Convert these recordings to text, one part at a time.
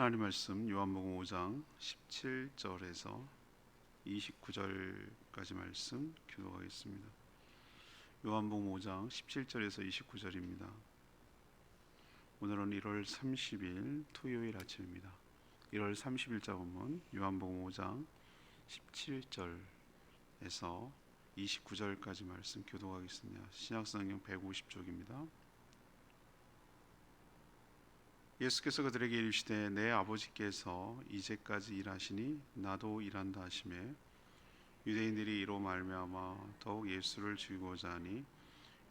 하나님 말씀 요한복음 5장 17절에서 29절까지 말씀 교독하겠습니다. 요한복음 5장 17절에서 29절입니다. 오늘은 1월 30일 토요일 아침입니다. 1월 30일자 본문 요한복음 5장 17절에서 29절까지 말씀 교독하겠습니다. 신약성경 150쪽입니다. 예수께서 그들에게 이르시되 내 아버지께서 이제까지 일하시니 나도 일한다 하시매 유대인들이 이로 말미암아 더욱 예수를 죽이고자 하니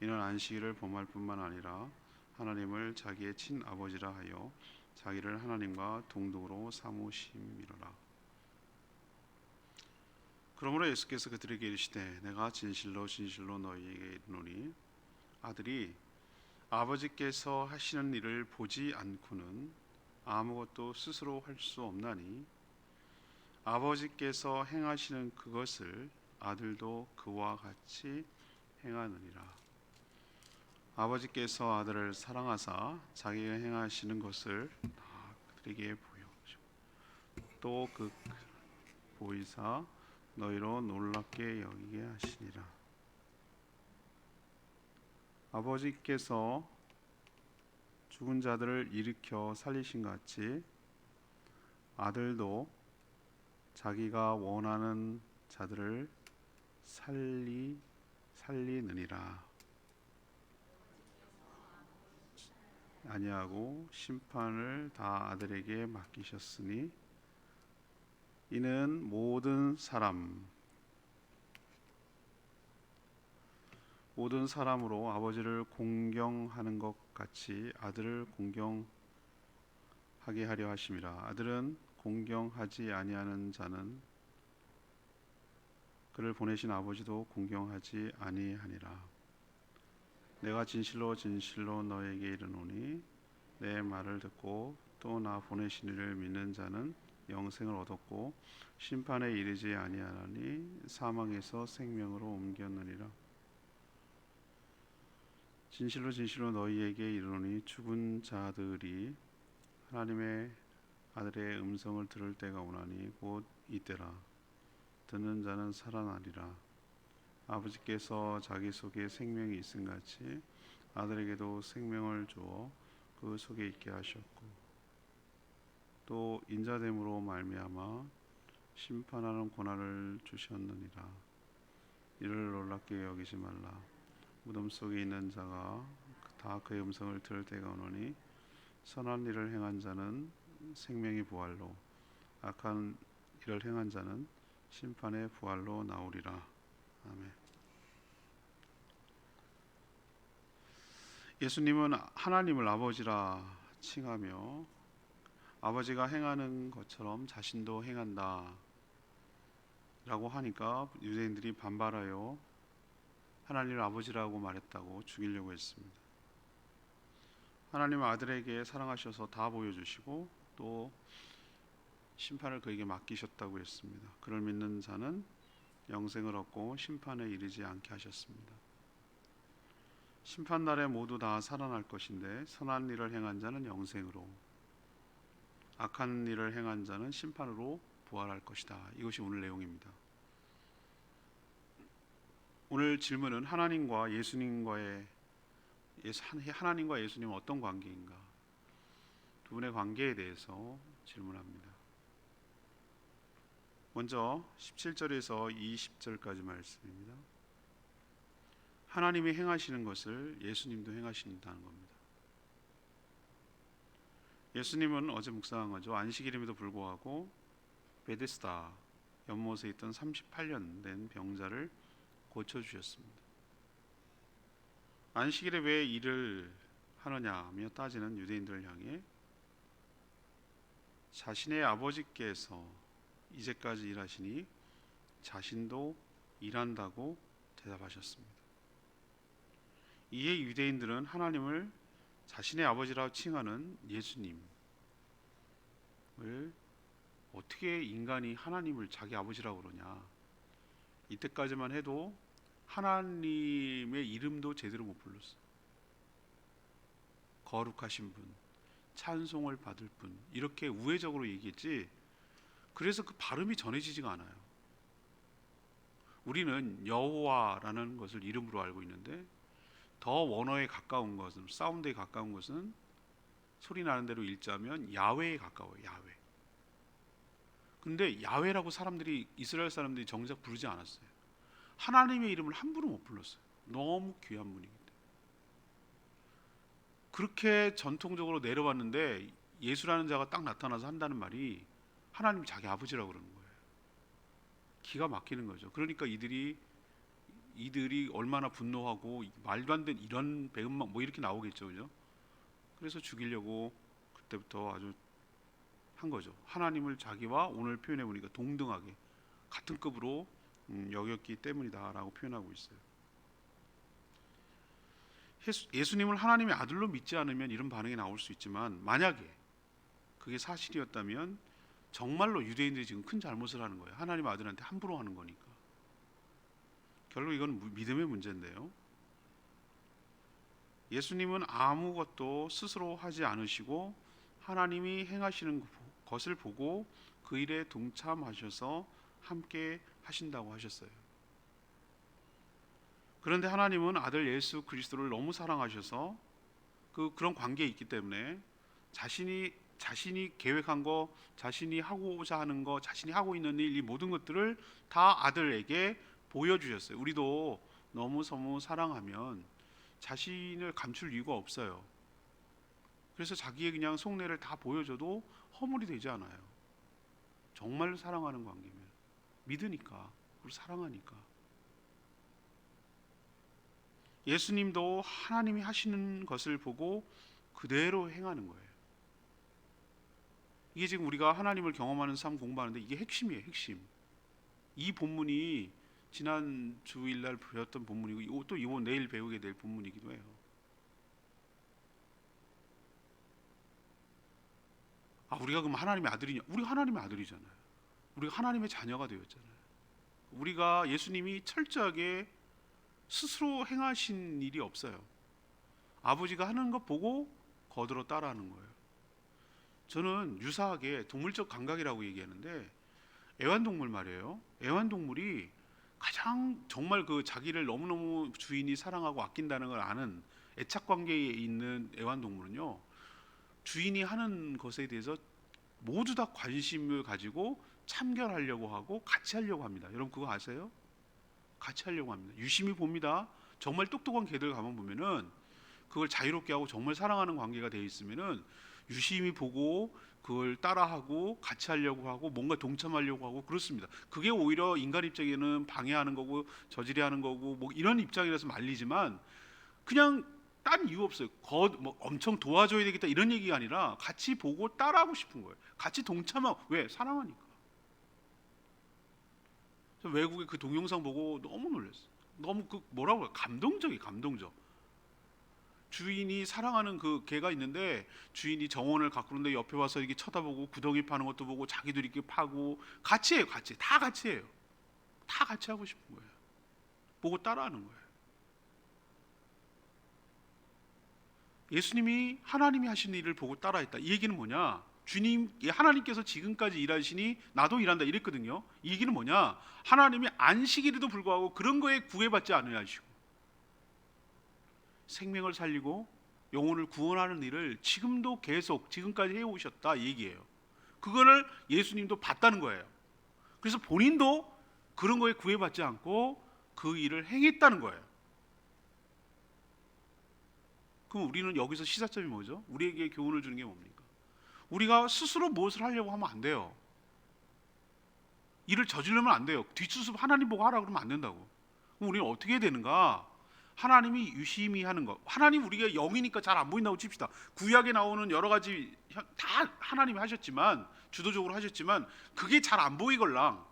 이는 안식일을 범할 뿐만 아니라 하나님을 자기의 친아버지라 하여 자기를 하나님과 동등으로 삼으심이로라. 그러므로 예수께서 그들에게 이르시되 내가 진실로 진실로 너희에게 이르노니 아들이 아버지께서 하시는 일을 보지 않고는 아무것도 스스로 할 수 없나니 아버지께서 행하시는 그것을 아들도 그와 같이 행하느니라. 아버지께서 아들을 사랑하사 자기가 행하시는 것을 다 그들에게 보여주시고 또 그 보이사 너희로 놀랍게 여기게 하시니라. 아버지께서 죽은 자들을 일으켜 살리신 같이 아들도 자기가 원하는 자들을 살리느니라. 아니하고 심판을 다 아들에게 맡기셨으니 이는 모든 사람으로 아버지를 공경하는 것 같이 아들을 공경하게 하려 하심이라. 아들은 공경하지 아니하는 자는 그를 보내신 아버지도 공경하지 아니하니라. 내가 진실로 진실로 너에게 이르노니 내 말을 듣고 또 나 보내신 이를 믿는 자는 영생을 얻었고 심판에 이르지 아니하나니 사망에서 생명으로 옮겼느니라. 진실로 진실로 너희에게 이르노니 죽은 자들이 하나님의 아들의 음성을 들을 때가 오나니 곧 이때라. 듣는 자는 살아나리라. 아버지께서 자기 속에 생명이 있음 같이 아들에게도 생명을 주어 그 속에 있게 하셨고 또 인자됨으로 말미암아 심판하는 권한을 주셨느니라. 이를 놀랍게 여기지 말라. 무덤 속에 있는 자가 다 그의 음성을 들을 때가 오노니 선한 일을 행한 자는 생명의 부활로 악한 일을 행한 자는 심판의 부활로 나오리라. 아멘. 예수님은 하나님을 아버지라 칭하며 아버지가 행하는 것처럼 자신도 행한다 라고 하니까 유대인들이 반발하여 하나님을 아버지라고 말했다고 죽이려고 했습니다. 하나님은 아들에게 사랑하셔서 다 보여주시고 또 심판을 그에게 맡기셨다고 했습니다. 그를 믿는 자는 영생을 얻고 심판에 이르지 않게 하셨습니다. 심판날에 모두 다 살아날 것인데 선한 일을 행한 자는 영생으로 악한 일을 행한 자는 심판으로 부활할 것이다. 이것이 오늘 내용입니다. 오늘 질문은 하나님과 예수님은 어떤 관계인가? 두 분의 관계에 대해서 질문합니다. 먼저 17절에서 20절까지 말씀입니다. 하나님이 행하시는 것을 예수님도 행하신다는 겁니다. 예수님은 어제 묵상한 거죠. 안식일임에도 불구하고 베데스다 연못에 있던 38년 된 병자를 고쳐주셨습니다. 안식일에 왜 일을 하느냐며 따지는 유대인들을 향해 자신의 아버지께서 이제까지 일하시니 자신도 일한다고 대답하셨습니다. 이에 유대인들은 하나님을 자신의 아버지라고 칭하는 예수님을 어떻게 인간이 하나님을 자기 아버지라고 그러냐. 이때까지만 해도 하나님의 이름도 제대로 못 불렀어요. 거룩하신 분, 찬송을 받을 뿐, 이렇게 우회적으로 얘기했지, 그래서 그 발음이 전해지지가 않아요. 우리는 여호와라는 것을 이름으로 알고 있는데, 더 원어에 가까운 것은, 사운드에 가까운 것은 소리 나는 대로 읽자면 야훼에 가까워요. 야훼. 근데 야훼라고 사람들이, 이스라엘 사람들이 정작 부르지 않았어요. 하나님의 이름을 함부로 못 불렀어요. 너무 귀한 분이기 때문에. 그렇게 전통적으로 내려왔는데 예수라는 자가 딱 나타나서 한다는 말이 하나님 자기 아버지라고 그러는 거예요. 기가 막히는 거죠. 그러니까 이들이 얼마나 분노하고, 말도 안 되는 이런 배은망 뭐 이렇게 나오겠죠, 그죠? 그래서 죽이려고 그때부터 아주 한 거죠. 하나님을 자기와, 오늘 표현해 보니까 동등하게 같은 급으로 여겼기 때문이다라고 표현하고 있어요. 예수님을 하나님의 아들로 믿지 않으면 이런 반응이 나올 수 있지만, 만약에 그게 사실이었다면 정말로 유대인들이 지금 큰 잘못을 하는 거예요. 하나님의 아들한테 함부로 하는 거니까. 결국 이건 믿음의 문제인데요, 예수님은 아무것도 스스로 하지 않으시고 하나님이 행하시는 것을 보고 그 일에 동참하셔서 함께 하신다고 하셨어요. 그런데 하나님은 아들 예수 그리스도를 너무 사랑하셔서 그런 관계에 있기 때문에 자신이 계획한 거, 자신이 하고자 하는 거, 자신이 하고 있는 일, 이 모든 것들을 다 아들에게 보여주셨어요. 우리도 너무 사랑하면 자신을 감출 이유가 없어요. 그래서 자기의 그냥 속내를 다 보여줘도 허물이 되지 않아요. 정말 사랑하는 관계면, 믿으니까, 그리고 사랑하니까. 예수님도 하나님이 하시는 것을 보고 그대로 행하는 거예요. 이게 지금 우리가 하나님을 경험하는 삶 공부하는데 이게 핵심이에요, 핵심. 이 본문이 지난 주일날 배웠던 본문이고, 또 이번 내일 배우게 될 본문이기도 해요. 우리가 그럼 하나님의 아들이냐? 우리가 하나님의 아들이잖아요. 우리가 하나님의 자녀가 되었잖아요. 우리가, 예수님이 철저하게 스스로 행하신 일이 없어요. 아버지가 하는 것 보고 거들어 따라하는 거예요. 저는 유사하게 동물적 감각이라고 얘기하는데, 애완동물 말이에요. 애완동물이 가장 정말 그 자기를 너무너무 주인이 사랑하고 아낀다는 걸 아는 애착 관계에 있는 애완동물은요, 주인이 하는 것에 대해서 모두 다 관심을 가지고 참견하려고 하고 같이 하려고 합니다. 여러분 그거 아세요? 같이 하려고 합니다. 유심히 봅니다. 정말 똑똑한 개들 가만 보면은 그걸 자유롭게 하고 정말 사랑하는 관계가 되어 있으면은 유심히 보고 그걸 따라하고 같이 하려고 하고 뭔가 동참하려고 하고 그렇습니다. 그게 오히려 인간 입장에는 방해하는 거고 저지레하는 거고 뭐 이런 입장이라서 말리지만, 그냥 딴 이유 없어요. 뭐 엄청 도와줘야 되겠다 이런 얘기가 아니라 같이 보고 따라하고 싶은 거예요. 같이 동참하고. 왜? 사랑하니까. 저 외국의 그 동영상 보고 너무 놀랐어요. 너무 뭐라고 해요? 감동적. 주인이 사랑하는 그 개가 있는데, 주인이 정원을 가꾸는데 옆에 와서 이렇게 쳐다보고 구덩이 파는 것도 보고 자기도 이렇게 파고 같이 해요. 다 같이 해요. 다 같이 하고 싶은 거예요. 보고 따라하는 거예요. 예수님이 하나님이 하신 일을 보고 따라했다. 이 얘기는 뭐냐? 하나님께서 지금까지 일하시니 나도 일한다 이랬거든요. 이 얘기는 뭐냐? 하나님이 안식일에도 불구하고 그런 거에 구애받지 않으시고 생명을 살리고 영혼을 구원하는 일을 지금도 계속 지금까지 해오셨다 이 얘기예요. 그거를 예수님도 봤다는 거예요. 그래서 본인도 그런 거에 구애받지 않고 그 일을 행했다는 거예요. 그럼 우리는 여기서 시사점이 뭐죠? 우리에게 교훈을 주는 게 뭡니까? 우리가 스스로 무엇을 하려고 하면 안 돼요. 일을 저지르면 안 돼요. 뒷수습 하나님 보고 하라 그러면 안 된다고. 그럼 우리는 어떻게 해야 되는가? 하나님이 유심히 하는 것. 하나님, 우리가 영이니까 잘 안 보인다고 칩시다. 구약에 나오는 여러 가지 다 하나님이 하셨지만, 주도적으로 하셨지만 그게 잘 안 보이걸랑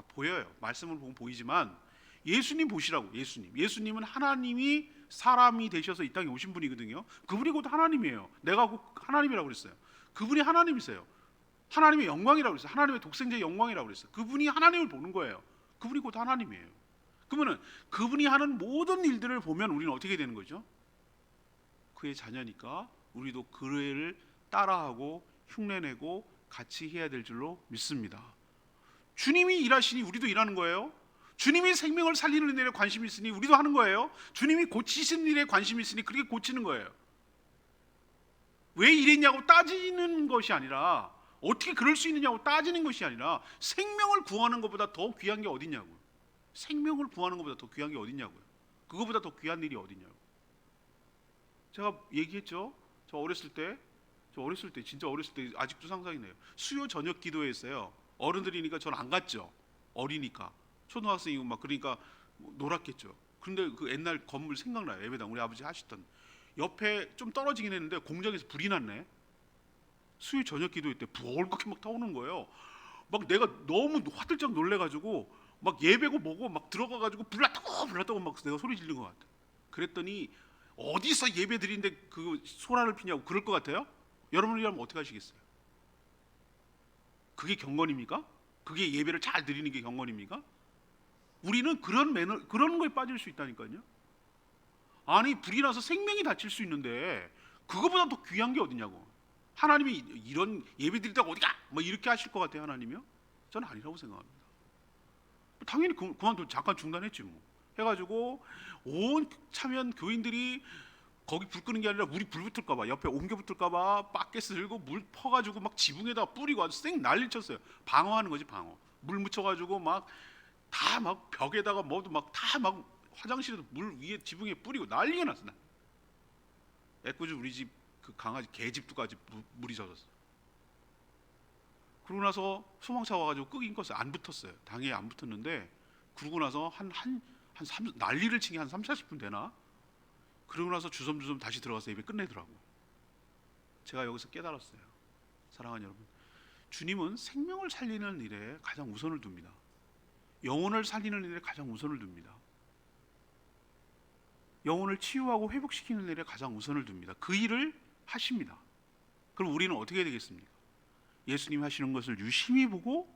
보여요. 말씀을 보면 보이지만 예수님 보시라고. 예수님은 하나님이 사람이 되셔서 이 땅에 오신 분이거든요. 그분이 곧 하나님이에요. 내가 곧 하나님이라고 그랬어요. 그분이 하나님이세요. 하나님의 영광이라고 그랬어요. 하나님의 독생자의 영광이라고 그랬어요. 그분이 하나님을 보는 거예요. 그분이 곧 하나님이에요. 그러면은 그분이 하는 모든 일들을 보면 우리는 어떻게 되는 거죠? 그의 자녀니까 우리도 그 애를 따라하고 흉내내고 같이 해야 될 줄로 믿습니다. 주님이 일하시니 우리도 일하는 거예요. 주님이 생명을 살리는 일에 관심이 있으니 우리도 하는 거예요. 주님이 고치시는 일에 관심이 있으니 그렇게 고치는 거예요. 왜 이랬냐고 따지는 것이 아니라, 어떻게 그럴 수 있느냐고 따지는 것이 아니라, 생명을 구하는 것보다 더 귀한 게 어딨냐고요. 생명을 구하는 것보다 더 귀한 게 어딨냐고요. 그거보다 더 귀한 일이 어딨냐고. 제가 얘기했죠. 저 어렸을 때 진짜 어렸을 때 아직도 상상이 나요. 수요 저녁 기도회했어요. 어른들이니까 전 안 갔죠. 어리니까. 초등학생이고 막 그러니까 놀았겠죠. 그런데 그 옛날 건물 생각나요. 예배당 우리 아버지 하시던. 옆에 좀 떨어지긴 했는데 공장에서 불이 났네. 수요 저녁 기도회 때 벌겋게 막 타오는 거예요. 막 내가 너무 화들짝 놀래가지고 막 예배고 뭐고 막 들어가가지고 불났다고 막 내가 소리 지른 것 같아. 그랬더니 어디서 예배 드리는데 그 소란을 피냐고 그럴 것 같아요? 여러분이라면 어떻게 하시겠어요? 그게 경건입니까? 그게 예배를 잘 드리는 게 경건입니까? 우리는 그런 거에 빠질 수 있다니까요. 아니 불이 나서 생명이 다칠 수 있는데 그거보다 더 귀한 게 어디냐고. 하나님이 이런 예배 드릴 때가 어디가? 뭐 이렇게 하실 것 같아요 하나님이요? 저는 아니라고 생각합니다. 당연히 그만두고 잠깐 중단했지 뭐. 해가지고 온 참여한 교인들이 거기 불 끄는 게 아니라 우리 불 붙을까봐 옆에 옮겨 붙을까봐 바켓스 들고 물 퍼가지고 막 지붕에다 뿌리고 아주 쌩 난리 쳤어요. 방어하는 거지 방어. 물 묻혀가지고 막 다 막 벽에다가 뭐도 막 다 막 화장실에도 물 위에 지붕에 뿌리고 난리가 났어. 애꿎은 우리 집 그 강아지 개집도까지 물이 젖었어. 그러고 나서 소방차 와가지고 끄긴 껐어요. 안 붙었어요. 당연히 안 붙었는데 그러고 나서 난리를 치기 한 30-40분 되나? 그러고 나서 주섬주섬 다시 들어가서 예배 끝내더라고. 제가 여기서 깨달았어요. 사랑하는 여러분, 주님은 생명을 살리는 일에 가장 우선을 둡니다. 영혼을 살리는 일에 가장 우선을 둡니다. 영혼을 치유하고 회복시키는 일에 가장 우선을 둡니다. 그 일을 하십니다. 그럼 우리는 어떻게 해야 되겠습니까? 예수님 하시는 것을 유심히 보고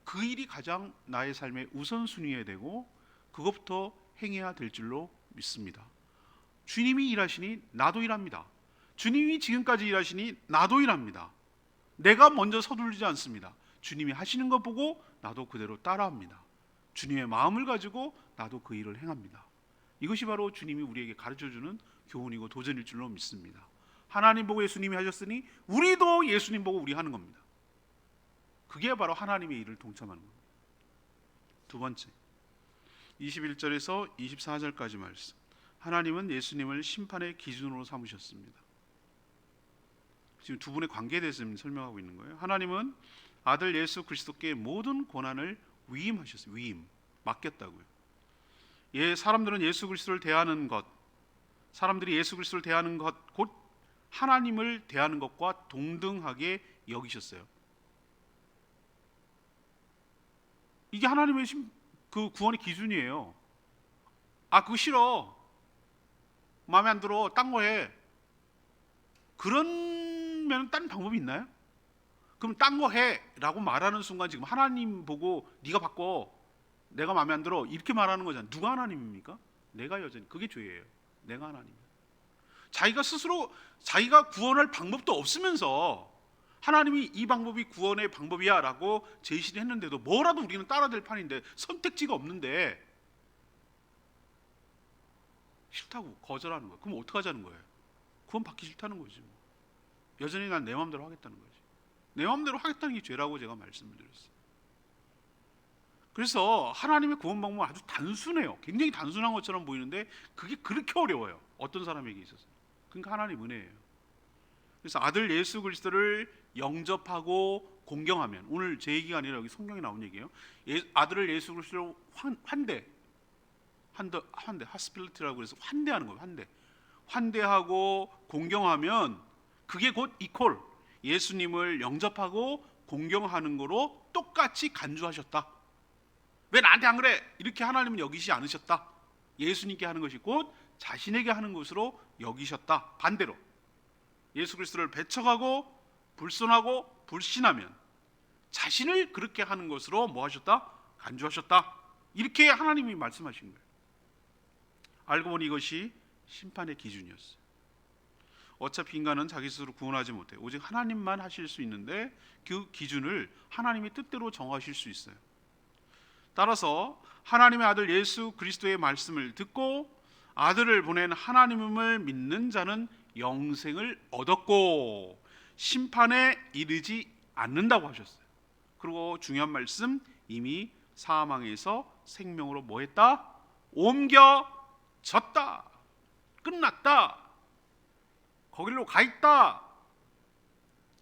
그 일이 가장 나의 삶의 우선순위에 되고 그것부터 행해야 될 줄로 믿습니다. 주님이 일하시니 나도 일합니다. 주님이 지금까지 일하시니 나도 일합니다. 내가 먼저 서두르지 않습니다. 주님이 하시는 것 보고 나도 그대로 따라합니다. 주님의 마음을 가지고 나도 그 일을 행합니다. 이것이 바로 주님이 우리에게 가르쳐주는 교훈이고 도전일 줄로 믿습니다. 하나님 보고 예수님이 하셨으니 우리도 예수님 보고 우리 하는 겁니다. 그게 바로 하나님의 일을 동참하는 겁니다. 두 번째, 21절에서 24절까지 말씀. 하나님은 예수님을 심판의 기준으로 삼으셨습니다. 지금 두 분의 관계에 대해서 설명하고 있는 거예요. 하나님은 아들 예수 그리스도께 모든 권한을 위임하셨어요. 맡겼다고요. 사람들은 예수 그리스도를 대하는 것, 사람들이 예수 그리스도를 대하는 것, 곧 하나님을 대하는 것과 동등하게 여기셨어요. 이게 하나님의 그 구원의 기준이에요. 아 그거 싫어, 마음에 안 들어, 딴 거 해. 그러면 딴 방법이 있나요? 그럼 딴 거 해라고 말하는 순간 지금 하나님 보고 네가 바꿔, 내가 마음에 안 들어 이렇게 말하는 거잖아요. 누가 하나님입니까? 내가 여전히 그게 죄예요. 내가 하나님이에요. 자기가 스스로 자기가 구원할 방법도 없으면서 하나님이 이 방법이 구원의 방법이야 라고 제시를 했는데도 뭐라도 우리는 따라야 될 판인데 선택지가 없는데 싫다고 거절하는 거예요. 그럼 어떻게 하자는 거예요? 구원 받기 싫다는 거지. 여전히 난 내 마음대로 하겠다는 거지. 내 마음대로 하겠다는 게 죄라고 제가 말씀을 드렸어요. 그래서 하나님의 구원 방법은 아주 단순해요. 굉장히 단순한 것처럼 보이는데 그게 그렇게 어려워요. 어떤 사람에게 있어서. 그러니까 하나님 은혜예요. 그래서 아들 예수 그리스도를 영접하고 공경하면, 오늘 제 얘기가 아니라 여기 성경에 나온 얘기예요. 아들을 예수 그리스도로 하스필리티라고 해서 환대하는 거예요. 환대하고 공경하면 그게 곧 이퀄 예수님을 영접하고 공경하는 거로 똑같이 간주하셨다. 왜 나한테 안 그래? 이렇게 하나님은 여기지 않으셨다. 예수님께 하는 것이 곧 자신에게 하는 것으로 여기셨다. 반대로 예수 그리스도를 배척하고 불손하고 불신하면 자신을 그렇게 하는 것으로 뭐 하셨다? 간주하셨다. 이렇게 하나님이 말씀하신 거예요. 알고 보니 이것이 심판의 기준이었어요. 어차피 인간은 자기 스스로 구원하지 못해. 오직 하나님만 하실 수 있는데 그 기준을 하나님이 뜻대로 정하실 수 있어요. 따라서 하나님의 아들 예수 그리스도의 말씀을 듣고 아들을 보낸 하나님을 믿는 자는 영생을 얻었고 심판에 이르지 않는다고 하셨어요. 그리고 중요한 말씀, 이미 사망에서 생명으로 뭐 했다? 옮겨졌다. 끝났다. 거기로 가 있다.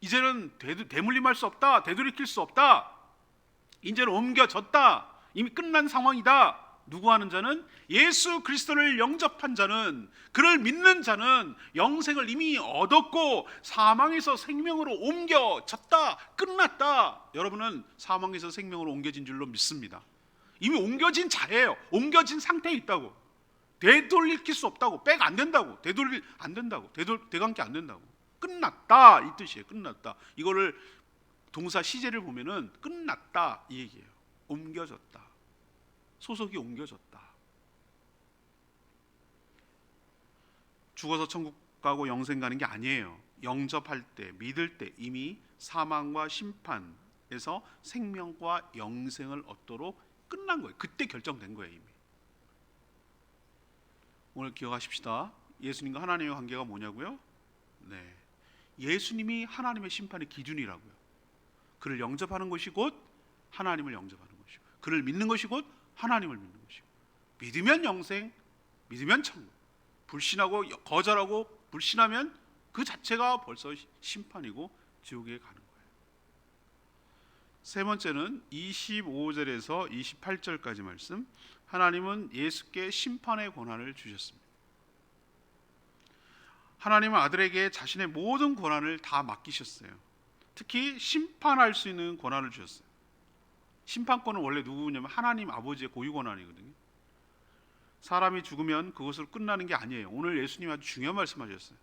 이제는 되물림할 수 없다. 되돌이킬 수 없다. 이제는 옮겨졌다. 이미 끝난 상황이다. 누구 하는 자는? 예수 그리스도를 영접한 자는, 그를 믿는 자는 영생을 이미 얻었고 사망에서 생명으로 옮겨졌다. 끝났다. 여러분은 사망에서 생명으로 옮겨진 줄로 믿습니다. 이미 옮겨진 자예요. 옮겨진 상태에 있다고. 되돌릴 수 없다고. 백 안 된다고. 되돌릴 안 된다고. 되감기 안 된다고. 끝났다 이 뜻이에요. 끝났다. 이거를 동사 시제를 보면은 끝났다 이 얘기예요. 옮겨졌다. 소속이 옮겨졌다. 죽어서 천국 가고 영생 가는 게 아니에요. 영접할 때, 믿을 때 이미 사망과 심판에서 생명과 영생을 얻도록 끝난 거예요. 그때 결정된 거예요. 이미. 오늘 기억하십시다. 예수님과 하나님의 관계가 뭐냐고요? 네, 예수님이 하나님의 심판의 기준이라고요. 그를 영접하는 것이 곧 하나님을 영접하는 것이고, 그를 믿는 것이 곧 하나님을 믿는 것이고, 믿으면 영생, 믿으면 천국, 불신하고 거절하고 불신하면 그 자체가 벌써 심판이고 지옥에 가는 거예요. 세 번째는 25절에서 28절까지 말씀. 하나님은 예수께 심판의 권한을 주셨습니다. 하나님은 아들에게 자신의 모든 권한을 다 맡기셨어요. 특히 심판할 수 있는 권한을 주셨어요. 심판권은 원래 누구냐면 하나님 아버지의 고유 권한이거든요. 사람이 죽으면 그것으로 끝나는 게 아니에요. 오늘 예수님이 아주 중요한 말씀하셨어요.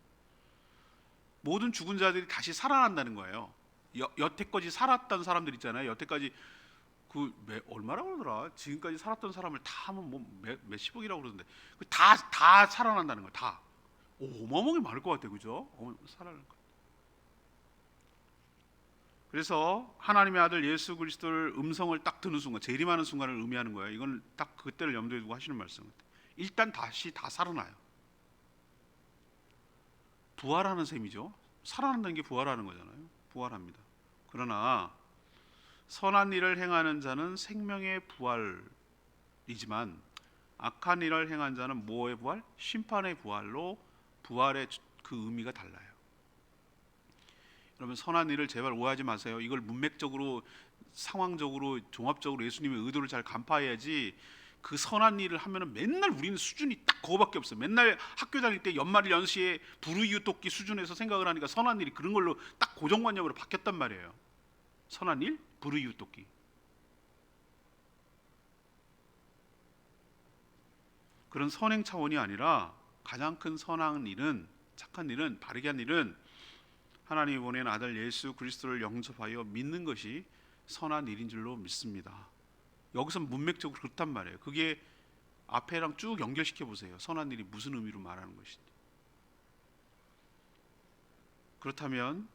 모든 죽은 자들이 다시 살아난다는 거예요. 여태까지 살았던 사람들 있잖아요. 여태까지 얼마라고 그러더라? 지금까지 살았던 사람을 다 하면 몇십억이라고 그러던데 다 살아난다는 거예요. 다. 어마어마하게 많을 것 같아요. 그죠? 살아날 것. 그래서 하나님의 아들 예수 그리스도를 음성을 딱 듣는 순간, 재림하는 순간을 의미하는 거예요. 이건 딱 그때를 염두에 두고 하시는 말씀 같아요. 일단 다시 다 살아나요. 부활하는 셈이죠. 살아난다는 게 부활하는 거잖아요. 부활합니다. 그러나 선한 일을 행하는 자는 생명의 부활이지만 악한 일을 행한 자는 뭐의 부활? 심판의 부활로, 부활의 그 의미가 달라요. 여러분, 선한 일을 제발 오해하지 마세요. 이걸 문맥적으로, 상황적으로, 종합적으로 예수님의 의도를 잘 간파해야지. 그 선한 일을 하면은 맨날 우리는 수준이 딱 그거밖에 없어요. 맨날 학교 다닐 때 연말 연시에 불우이웃돕기 수준에서 생각을 하니까 선한 일이 그런 걸로 딱 고정관념으로 바뀌었단 말이에요. 선한 일, 불우이웃돕기. 그런 선행 차원이 아니라 가장 큰 선한 일은, 착한 일은, 바르게 한 일은 하나님이 보낸 아들 예수 그리스도를 영접하여 믿는 것이 선한 일인 줄로 믿습니다. 여기서 문맥적으로 그렇단 말이에요. 그게 앞에랑 쭉 연결시켜 보세요. 선한 일이 무슨 의미로 말하는 것인지. 그렇다면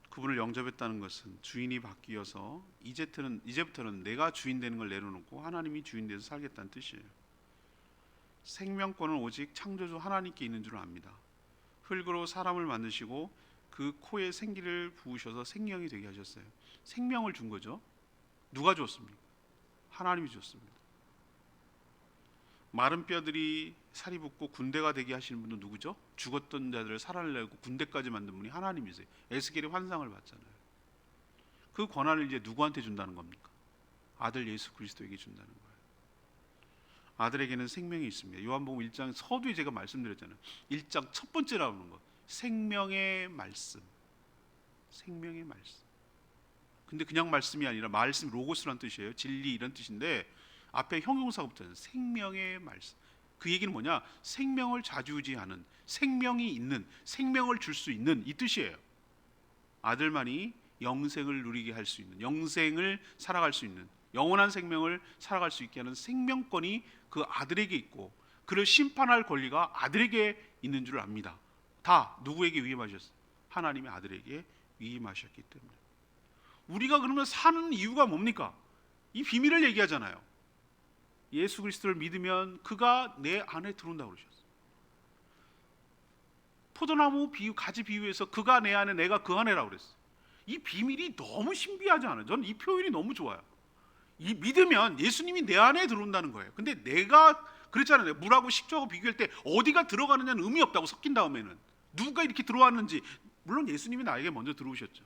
그분을 영접했다는 것은 주인이 바뀌어서 이제부터는 내가 주인 되는 걸 내려놓고 하나님이 주인 돼서 살겠다는 뜻이에요. 생명권은 오직 창조주 하나님께 있는 줄 압니다. 흙으로 사람을 만드시고 그 코에 생기를 부으셔서 생명이 되게 하셨어요. 생명을 준 거죠. 누가 줬습니까? 하나님이 줬습니다. 마른 뼈들이 살이 붙고 군대가 되게 하시는 분은 누구죠? 죽었던 자들을 살아내고 군대까지 만든 분이 하나님이세요. 에스겔이 환상을 봤잖아요. 그 권한을 이제 누구한테 준다는 겁니까? 아들 예수 그리스도에게 준다는 거예요. 아들에게는 생명이 있습니다. 요한복음 1장 서두에 제가 말씀드렸잖아요. 1장 첫 번째 나오는 것, 생명의 말씀. 생명의 말씀. 근데 그냥 말씀이 아니라 말씀, 로고스란 뜻이에요. 진리 이런 뜻인데 앞에 형용사가 붙어요. 생명의 말씀. 그 얘기는 뭐냐? 생명을 좌지우지하는, 생명이 있는, 생명을 줄 수 있는 이 뜻이에요. 아들만이 영생을 누리게 할 수 있는, 영생을 살아갈 수 있는, 영원한 생명을 살아갈 수 있게 하는 생명권이 그 아들에게 있고 그를 심판할 권리가 아들에게 있는 줄 압니다. 다 누구에게 위임하셨어요? 하나님의 아들에게 위임하셨기 때문에. 우리가 그러면 사는 이유가 뭡니까? 이 비밀을 얘기하잖아요. 예수 그리스도를 믿으면 그가 내 안에 들어온다고 그러셨어요. 포도나무 비유, 가지 비유에서 그가 내 안에 내가 그 안에라고 그랬어요. 이 비밀이 너무 신비하지 않아요? 저는 이 표현이 너무 좋아요. 이 믿으면 예수님이 내 안에 들어온다는 거예요. 근데 내가 그랬잖아요. 물하고 식초하고 비교할 때 어디가 들어가느냐는 의미 없다고, 섞인 다음에는 누가 이렇게 들어왔는지. 물론 예수님이 나에게 먼저 들어오셨죠.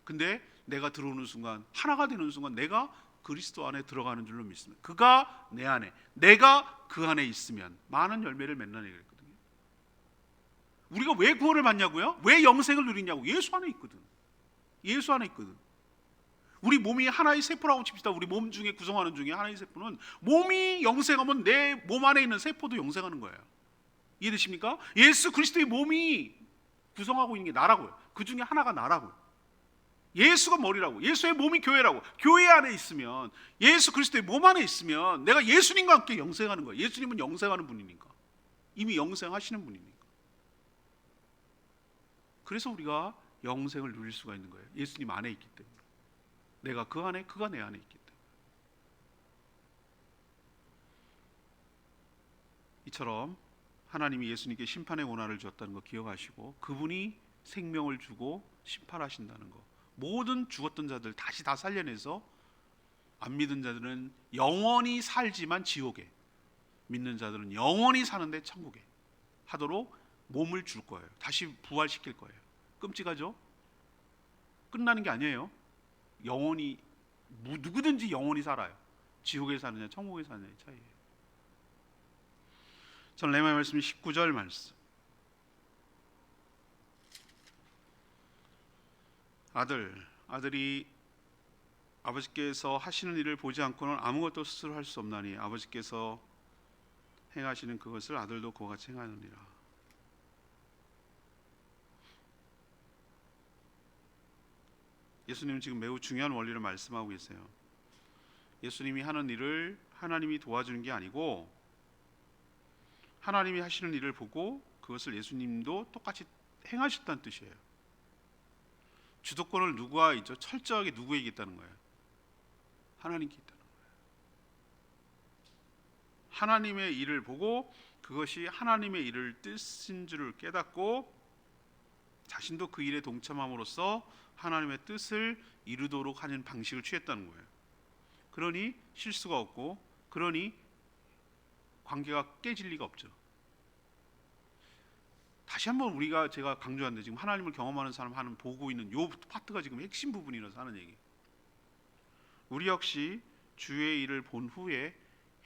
근데 내가 들어오는 순간, 하나가 되는 순간 내가 그리스도 안에 들어가는 줄로 믿습니다. 그가 내 안에, 내가 그 안에 있으면 많은 열매를 맺는 얘기를 했거든요. 우리가 왜 구원을 받냐고요? 왜 영생을 누리냐고? 예수 안에 있거든. 예수 안에 있거든. 우리 몸이 하나의 세포라고 칩시다. 우리 몸 중에 구성하는 중에 하나의 세포는, 몸이 영생하면 내 몸 안에 있는 세포도 영생하는 거예요. 이해되십니까? 예수 그리스도의 몸이 구성하고 있는 게 나라고요. 그 중에 하나가 나라고요. 예수가 머리라고. 예수의 몸이 교회라고. 교회 안에 있으면, 예수 그리스도의 몸 안에 있으면 내가 예수님과 함께 영생하는 거예요. 예수님은 영생하는 분이니까. 이미 영생하시는 분이니까. 그래서 우리가 영생을 누릴 수가 있는 거예요. 예수님 안에 있기 때문에. 내가 그 안에, 그가 내 안에 있기 때문에. 이처럼 하나님이 예수님께 심판의 고난을 주었다는 거 기억하시고, 그분이 생명을 주고 심판하신다는 거, 모든 죽었던 자들 다시 다 살려내서 안 믿은 자들은 영원히 살지만 지옥에, 믿는 자들은 영원히 사는데 천국에 하도록 몸을 줄 거예요. 다시 부활시킬 거예요. 끔찍하죠? 끝나는 게 아니에요. 영원히, 누구든지 영원히 살아요. 지옥에 사느냐 천국에 사느냐의 차이예요. 저는 레마의 말씀 19절 말씀. 아들이 아버지께서 하시는 일을 보지 않고는 아무것도 스스로 할 수 없나니 아버지께서 행하시는 그것을 아들도 그와 같이 행하느니라. 예수님은 지금 매우 중요한 원리를 말씀하고 계세요. 예수님이 하는 일을 하나님이 도와주는 게 아니고, 하나님이 하시는 일을 보고 그것을 예수님도 똑같이 행하셨다는 뜻이에요. 주도권을 누구가 있죠? 철저하게 누구에게 있다는 거예요? 하나님께 있다는 거예요. 하나님의 일을 보고 그것이 하나님의 일을 뜻인 줄을 깨닫고 자신도 그 일에 동참함으로써 하나님의 뜻을 이루도록 하는 방식을 취했다는 거예요. 그러니 실수가 없고, 그러니 관계가 깨질 리가 없죠. 다시 한번 제가 강조하는데, 지금 하나님을 경험하는 사람 하는 보고 있는 요 파트가 지금 핵심 부분이라서 하는 얘기. 우리 역시 주의 일을 본 후에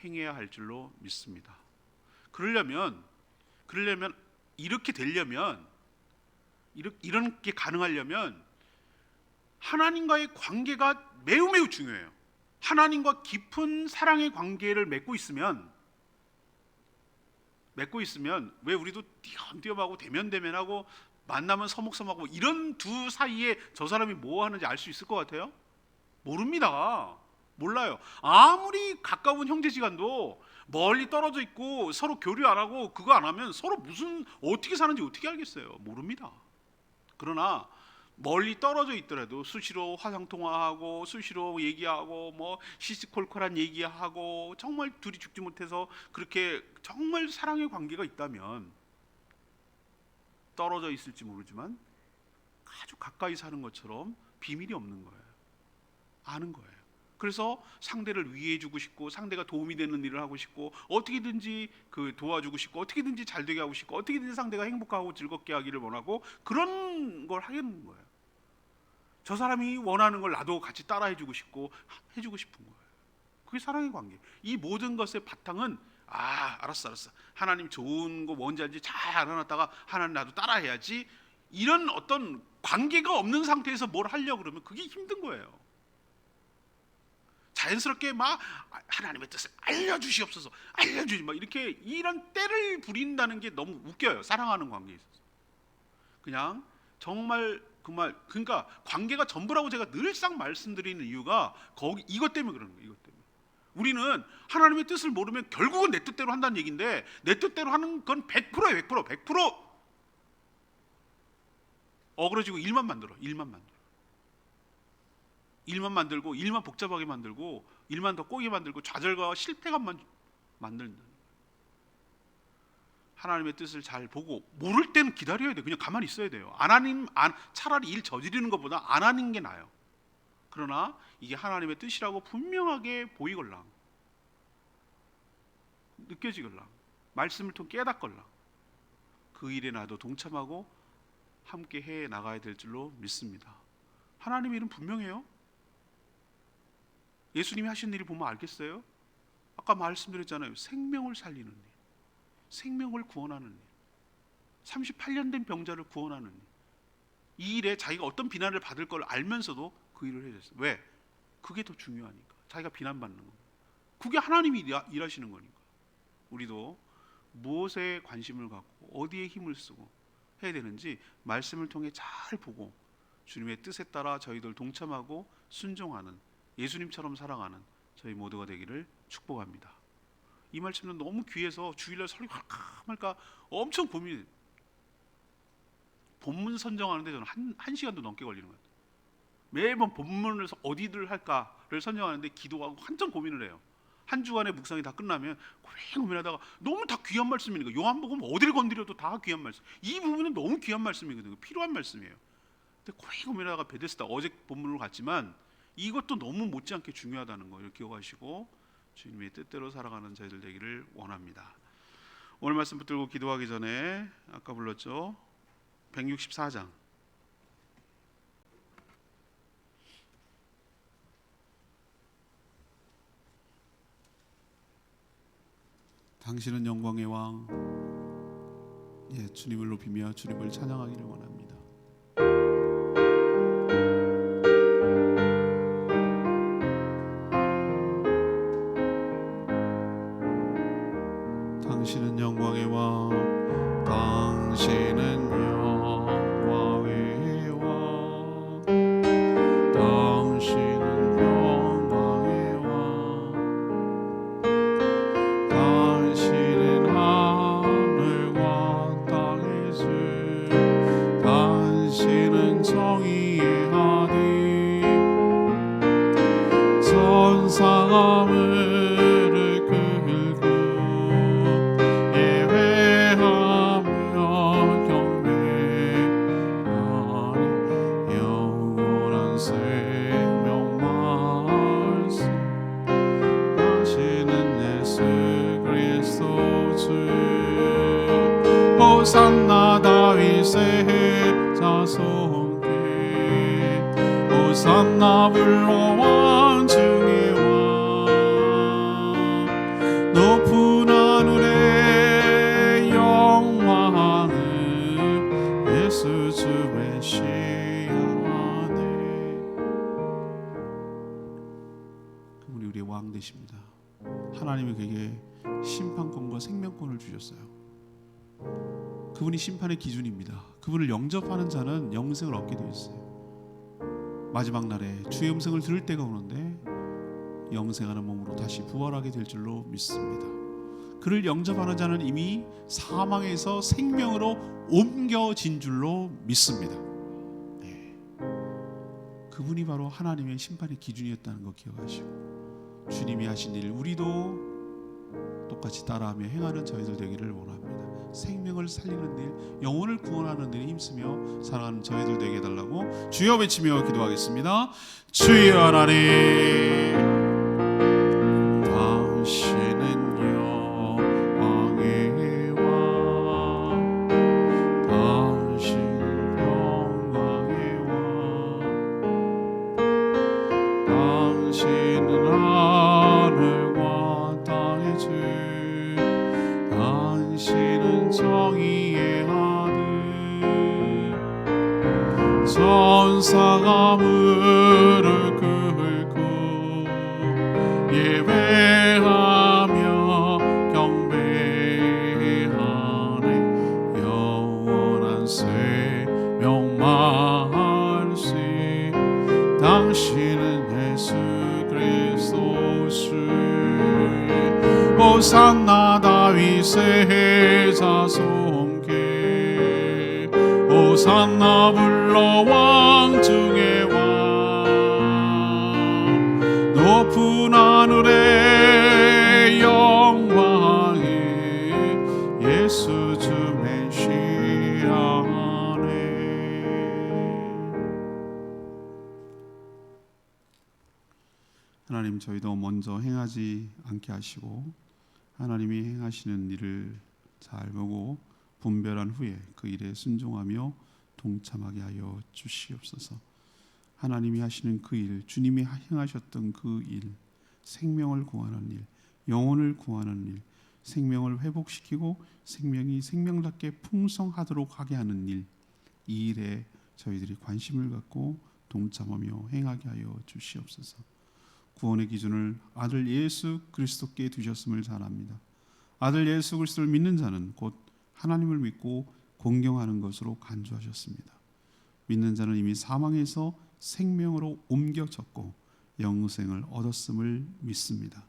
행해야 할 줄로 믿습니다. 그러려면 이렇게 되려면, 이런 게 가능하려면 하나님과의 관계가 매우 중요해요. 하나님과 깊은 사랑의 관계를 맺고 있으면, 왜 우리도 띄엄띄엄하고 대면대면하고 만나면 서먹서먹하고 이런 두 사이에 저 사람이 뭐 하는지 알 수 있을 것 같아요? 모릅니다. 몰라요. 아무리 가까운 형제지간도 멀리 떨어져 있고 서로 교류 안 하고 그거 안 하면 서로 어떻게 사는지 어떻게 알겠어요? 모릅니다. 그러나 멀리 떨어져 있더라도 수시로 화상통화하고 수시로 얘기하고 뭐 시시콜콜한 얘기하고 정말 둘이 죽지 못해서 그렇게 정말 사랑의 관계가 있다면, 떨어져 있을지 모르지만 아주 가까이 사는 것처럼 비밀이 없는 거예요. 아는 거예요. 그래서 상대를 위해주고 싶고, 상대가 도움이 되는 일을 하고 싶고, 어떻게든지 도와주고 싶고, 어떻게든지 잘 되게 하고 싶고, 어떻게든지 상대가 행복하고 즐겁게 하기를 원하고, 그런 걸 하겠는 거예요. 저 사람이 원하는 걸 나도 같이 따라 해주고 싶고 해주고 싶은 거예요. 그게 사랑의 관계. 이 모든 것의 바탕은 알았어. 하나님 좋은 거 뭔지 알지 잘 알아놨다가 하나님 나도 따라 해야지. 이런 어떤 관계가 없는 상태에서 뭘 하려고 그러면 그게 힘든 거예요. 자연스럽게 막 하나님의 뜻을 알려주시옵소서, 알려주지 막 이렇게 이런 때를 부린다는 게 너무 웃겨요. 사랑하는 관계에 있어서. 그냥 정말 그러니까 관계가 전부라고 제가 늘상 말씀드리는 이유가 이것 때문에 그러는 거예요. 이것 때문에. 우리는 하나님의 뜻을 모르면 결국은 내 뜻대로 한다는 얘기인데, 내 뜻대로 하는 건 100%예요. 100%. 어그러지고 일만 만들어. 일만 만들고 일만 복잡하게 만들고 일만 더 꼬이게 만들고 좌절과 실패감만 만드는. 하나님의 뜻을 잘 보고 모를 때는 기다려야 돼. 그냥 가만히 있어야 돼요. 차라리 일 저지르는 것보다 안 하는 게 나아요. 그러나 이게 하나님의 뜻이라고 분명하게 보이걸랑 느껴지걸랑 말씀을 통해 깨닫걸랑 그 일에 나도 동참하고 함께 해 나가야 될 줄로 믿습니다. 하나님의 일은 분명해요. 예수님이 하신 일이 보면 알겠어요? 아까 말씀드렸잖아요. 생명을 살리는 일, 생명을 구원하는 일, 38년 된 병자를 구원하는 일. 이 일에 자기가 어떤 비난을 받을 걸 알면서도 그 일을 해줬어요. 왜? 그게 더 중요하니까. 자기가 비난받는 거. 그게 하나님이 일하시는 거니까. 우리도 무엇에 관심을 갖고 어디에 힘을 쓰고 해야 되는지 말씀을 통해 잘 보고 주님의 뜻에 따라 저희들 동참하고 순종하는, 예수님처럼 살아가는 저희 모두가 되기를 축복합니다. 이 말씀은 너무 귀해서 주일날 설교할까 말까 엄청 고민해요. 본문 선정하는데 저는 한 시간도 넘게 걸리는 것 같아요. 매번 본문을 어디를 할까를 선정하는데 기도하고 한참 고민을 해요. 한 주간의 묵상이 다 끝나면 고민하다가 너무 다 귀한 말씀이니까 요한복음 어디를 건드려도 다 귀한 말씀. 이 부분은 너무 귀한 말씀이거든요. 필요한 말씀이에요. 근데 고민하다가 베데스다 어제 본문으로 갔지만 이것도 너무 못지않게 중요하다는 거 기억하시고 주님의 뜻대로 살아가는 저희들 되기를 원합니다. 오늘 말씀 붙들고 기도하기 전에 아까 불렀죠. 164장 당신은 영광의 왕, 주님을 높이며 주님을 찬양하기를 원합니다. 당신은 영광의 왕, 당신은 영광의 왕, 당신은 영광의 왕, 당신은 하늘과 땅의 주, 당신은 정의의 하늘, 선사함을 호산나 다윗의 자손께, 호산나 불러왕 중의 왕, 높은 하늘의 영광을 예수 주 메시아네. 그분이 우리의 왕 되십니다. 하나님이 그에게 심판권과 생명권을 주셨어요. 그분이 심판의 기준입니다. 그분을 영접하는 자는 영생을 얻게 되어 있어요. 마지막 날에 주의 음성을 들을 때가 오는데 영생하는 몸으로 다시 부활하게 될 줄로 믿습니다. 그를 영접하는 자는 이미 사망에서 생명으로 옮겨진 줄로 믿습니다. 그분이 바로 하나님의 심판의 기준이었다는 거 기억하시고 주님이 하신 일 우리도 똑같이 따라하며 행하는 저희들 되기를 원합니다. 생명을 살리는 일, 영혼을 구원하는 일에 힘쓰며 살아가는 저희들 되게 해달라고 주여 외치며 기도하겠습니다. 주여 하나님, 당신은 영광의 왕, 당신은 영광의 왕, 당신은 하늘과 땅의 주, 당신은 정의의 아들, 천사가 무릎 꿇고 예배하며 경배하네. 영원한 생명 말씀, 당신은 예수 그리스도 주, 호산나 다윗의 자손께, 호산나 불러 왕 중에 왕 높은 하늘의 영광에 예수 주 메시아네. 하나님, 저희도 먼저 행하지 않게 하시고 하나님이 행하시는 일을 잘 보고 분별한 후에 그 일에 순종하며 동참하게 하여 주시옵소서. 하나님이 하시는 그 일, 주님이 행하셨던 그 일, 생명을 구하는 일, 영혼을 구하는 일, 생명을 회복시키고 생명이 생명답게 풍성하도록 하게 하는 일, 이 일에 저희들이 관심을 갖고 동참하며 행하게 하여 주시옵소서. 구원의 기준을 아들 예수 그리스도께 두셨음을 잘 압니다. 아들 예수 그리스도를 믿는 자는 곧 하나님을 믿고 공경하는 것으로 간주하셨습니다. 믿는 자는 이미 사망에서 생명으로 옮겨졌고 영생을 얻었음을 믿습니다.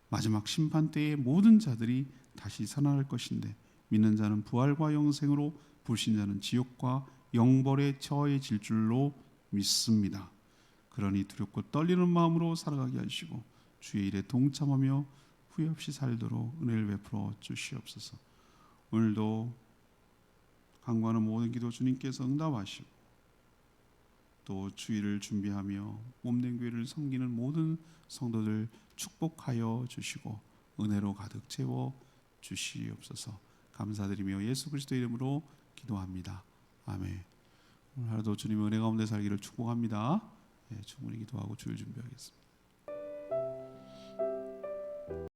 마지막 심판 때에 모든 자들이 다시 살아날 것인데 믿는 자는 부활과 영생으로, 불신자는 지옥과 영벌에 처해질 줄로 믿습니다. 그러니 두렵고 떨리는 마음으로 살아가게 하시고 주의 일에 동참하며 후회 없이 살도록 은혜를 베풀어 주시옵소서. 오늘도 간구하는 모든 기도 주님께서 응답하시고 또 주일을 준비하며 몸된 교회를 섬기는 모든 성도들 축복하여 주시고 은혜로 가득 채워 주시옵소서. 감사드리며 예수 그리스도의 이름으로 기도합니다. 아멘. 오늘 하루도 주님의 은혜 가운데 살기를 축복합니다. 충분히 기도하고 주일 준비하겠습니다.